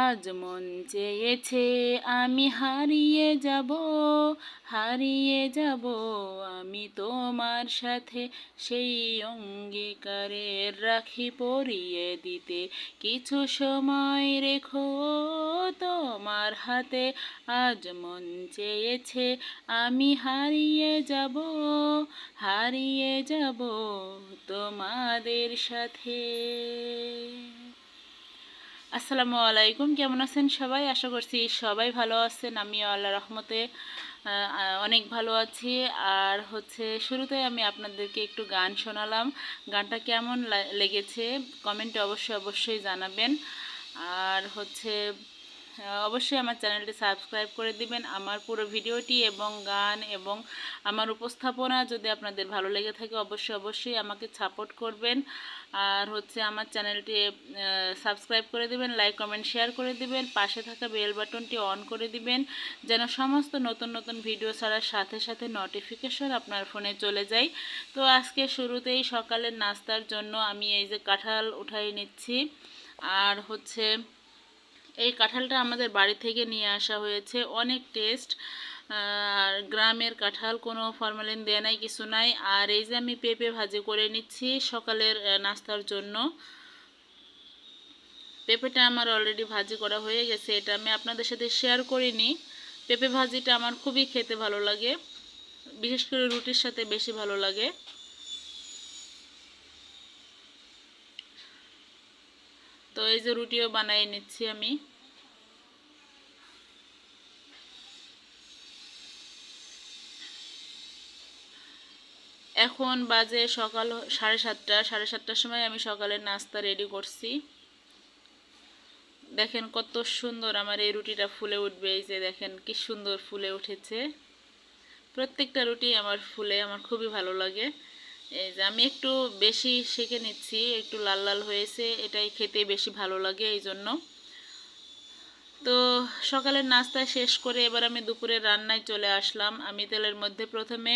আজ মন চেয়েছে আমি হারিয়ে যাব আমি তোমার সাথে সেই অঙ্গীকারের রাখি পরিয়ে দিতে কিছু সময় রেখো তোমার হাতে। আজ মন চেয়েছে আমি হারিয়ে যাব তোমাদের সাথে। আসসালামু আলাইকুম, কেমন আছেন সবাই? আশা করছি সবাই ভালো আছেন। আমিও আল্লাহর রহমতে অনেক ভালো আছি। আর শুরুতে আমি আপনাদেরকে একটু গান শোনালাম। গানটা কেমন লেগেছে কমেন্টে অবশ্যই জানাবেন। আর অবশ্যই আমার চ্যানেলটি সাবস্ক্রাইব করে দিবেন। আমার পুরো ভিডিওটি এবং গান এবং আমার উপস্থাপনা যদি আপনাদের ভালো লেগে থাকে অবশ্যই আমাকে সাপোর্ট করবেন। আর আমার চ্যানেলটি সাবস্ক্রাইব করে দিবেন, লাইক কমেন্ট শেয়ার করে দিবেন, পাশে থাকা বেল বাটনটি অন করে দিবেন যেন সমস্ত নতুন ভিডিও ছাড়ার সাথে নোটিফিকেশন আপনার ফোনে চলে যায়। তো আজকে শুরুতেই সকালের নাস্তার জন্য আমি এই যে কাঁঠাল উঠাই নিচ্ছি। আর এই কাঁঠালটা আমাদের বাড়ি থেকে নিয়ে আসা হয়েছে, অনেক টেস্ট। আর গ্রামের কাঁঠাল, কোনো ফরমালিন দেয়া নাই, কিছু নাই। আর এই যে আমি পেঁপে ভাজি করে নিচ্ছি সকালের নাস্তার জন্য। পেঁপেটা আমার অলরেডি ভাজি করা হয়ে গেছে, এটা আমি আপনাদের সাথে শেয়ার করিনি। পেঁপে ভাজিটা আমার খুবই খেতে ভালো লাগে, বিশেষ করে রুটির সাথে বেশি ভালো লাগে। তো এই যে রুটিও বানিয়ে নিচ্ছি আমি। এখন বাজে সকাল 7:30। 7:30টার সময় আমি সকালের নাস্তা রেডি করছি। দেখেন কত সুন্দর আমার এই রুটিটা ফুলে উঠবে। এই যে দেখেন কি সুন্দর ফুলে উঠেছে। প্রত্যেকটা রুটি আমার ফুলে আমার খুবই ভালো লাগে। এই যে আমি একটু বেশি সেঁকে নিচ্ছি, একটু লাল লাল হয়েছে, এটাই খেতে বেশি ভালো লাগে এই জন্য। তো সকালের নাস্তা শেষ করে এবার আমি দুপুরের রান্নায় চলে আসলাম। আমি তেলের মধ্যে প্রথমে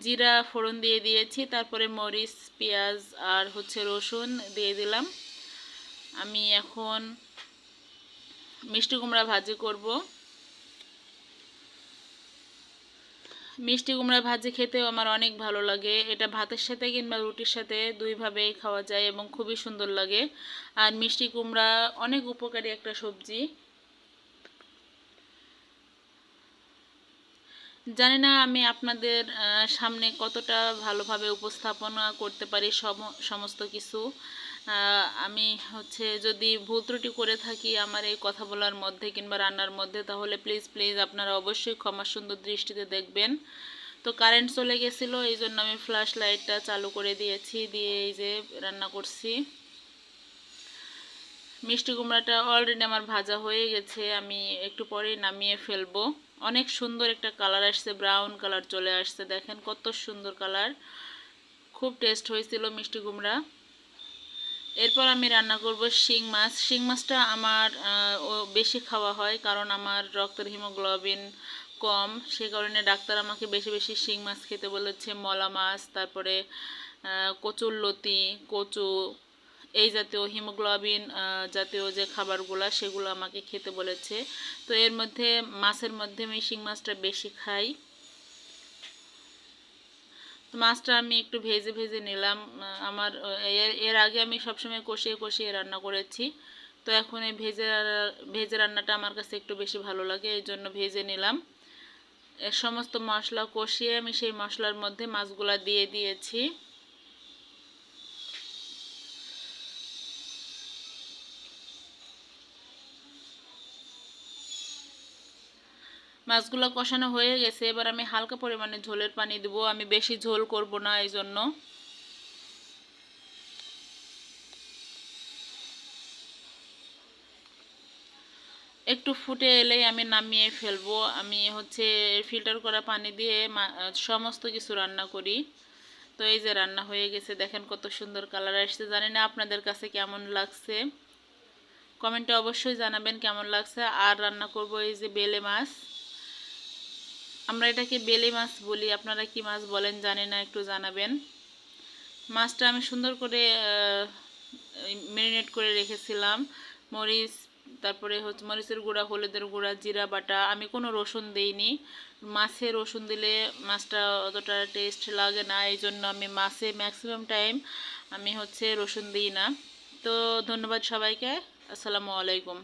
জিরা ফোড়ন দিয়ে দিয়েছি, তারপরে মরিচ, পেঁয়াজ আর রসুন দিয়ে দিলাম। আমি এখন মিষ্টি কুমড়া ভাজি করব। মিষ্টি কুমড়া ভাজি খেতেও আমার অনেক ভালো লাগে। এটা ভাতের সাথে কিংবা রুটির সাথে দুইভাবেই খাওয়া যায় এবং খুবই সুন্দর লাগে। আর মিষ্টি কুমড়া অনেক উপকারী একটা সবজি। জানি না আমি আপনাদের সামনে কতটা ভালোভাবে উপস্থাপনা করতে পারি সমস্ত কিছু। আমি যদি ভুল ত্রুটি করে থাকি আমার এই কথা বলার মধ্যে কিংবা রান্নার মধ্যে, তাহলে প্লিজ আপনারা অবশ্যই ক্ষমা সুন্দর দৃষ্টিতে দেখবেন। তো কারেন্ট চলে গেছিলো, এই জন্য আমি ফ্ল্যাশ লাইটটা চালু করে দিয়েছি, দিয়ে এই যে রান্না করছি। মিষ্টি কুমড়াটা অলরেডি আমার ভাজা হয়ে গেছে, আমি একটু পরেই নামিয়ে ফেলবো। অনেক সুন্দর একটা কালার আসছে, ব্রাউন কালার চলে আসছে, দেখেন কত সুন্দর কালার। খুব টেস্ট হয়েছিল মিষ্টি কুমড়া। এরপর আমি রান্না করব শিং মাছ। শিং মাছটা আমার বেশি খাওয়া হয়, কারণ আমার রক্তের হিমোগ্লোবিন কম, সে কারণে ডাক্তার আমাকে বেশি শিং মাছ খেতে বলেছে। মলা মাছ, তারপরে কচুরলতি, কচু, এই জাতীয় হিমোগ্লোবিন জাতীয় যে খাবারগুলো সেগুলো আমাকে খেতে বলেছে। তো এর মধ্যে মাছের মধ্যে আমি শিং মাছটা বেশি খাই। তো মাছটা আমি একটু ভেজে নিলাম। আমার এর আগে আমি সবসময় কষিয়ে রান্না করেছি। তো এখন এই ভেজে রান্নাটা আমার কাছে একটু বেশি ভালো লাগে, এই জন্য ভেজে নিলাম। এর সমস্ত মশলা কষিয়ে আমি সেই মশলার মধ্যে মাছগুলা দিয়ে দিয়েছি। মাছগুলো কষানো হয়ে গেছে, এবার আমি হালকা পরিমাণে ঝোলের পানি দেব। আমি বেশি ঝোল করব না, এই জন্য। একটু ফুটে এলেই আমি নামিয়ে ফেলবো। আমি ফিল্টার করা পানি দিয়ে সমস্ত কিছু রান্না করি। তো এই যে রান্না হয়ে গেছে, দেখেন কত সুন্দর কালার আসছে। জানি না আপনাদের কাছে কেমন লাগছে, কমেন্টে অবশ্যই জানাবেন কেমন লাগছে। আর রান্না করব এই যে বেলে মাছ। আমরা এটাকে বেলে মাছ বলি, আপনারা কি মাছ বলেন জানি না, একটু জানাবেন। মাছটা আমি সুন্দর করে ম্যারিনেট করে রেখেছিলাম। মরিচ, তারপরে হচ্ছে মরিচের গুঁড়া, হলুদের গুঁড়া, জিরা বাটা। আমি কোনো রসুন দেইনি। মাছে রসুন দিলে মাছটা অতটা টেস্ট লাগে না, এই জন্য আমি মাছে ম্যাক্সিমাম টাইম আমি হচ্ছে রসুন দিই না। তো ধন্যবাদ সবাইকে। আসসালামু আলাইকুম।